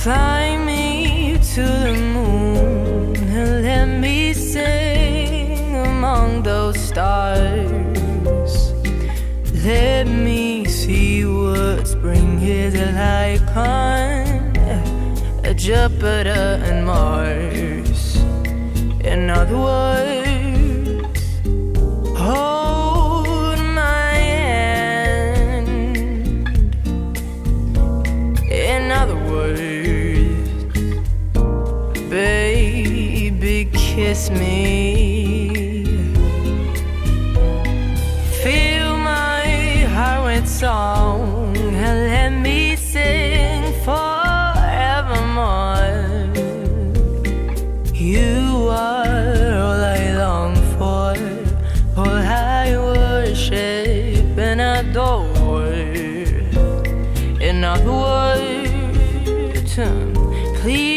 Fly me to the moon and let me sing among those stars. Let me see what spring is like on Jupiter and Mars. In other words, hold my hand. In other words, baby, kiss me. Fill my heart with song and let me sing forevermore. You are all I long for, all I worship and adore. In other words, please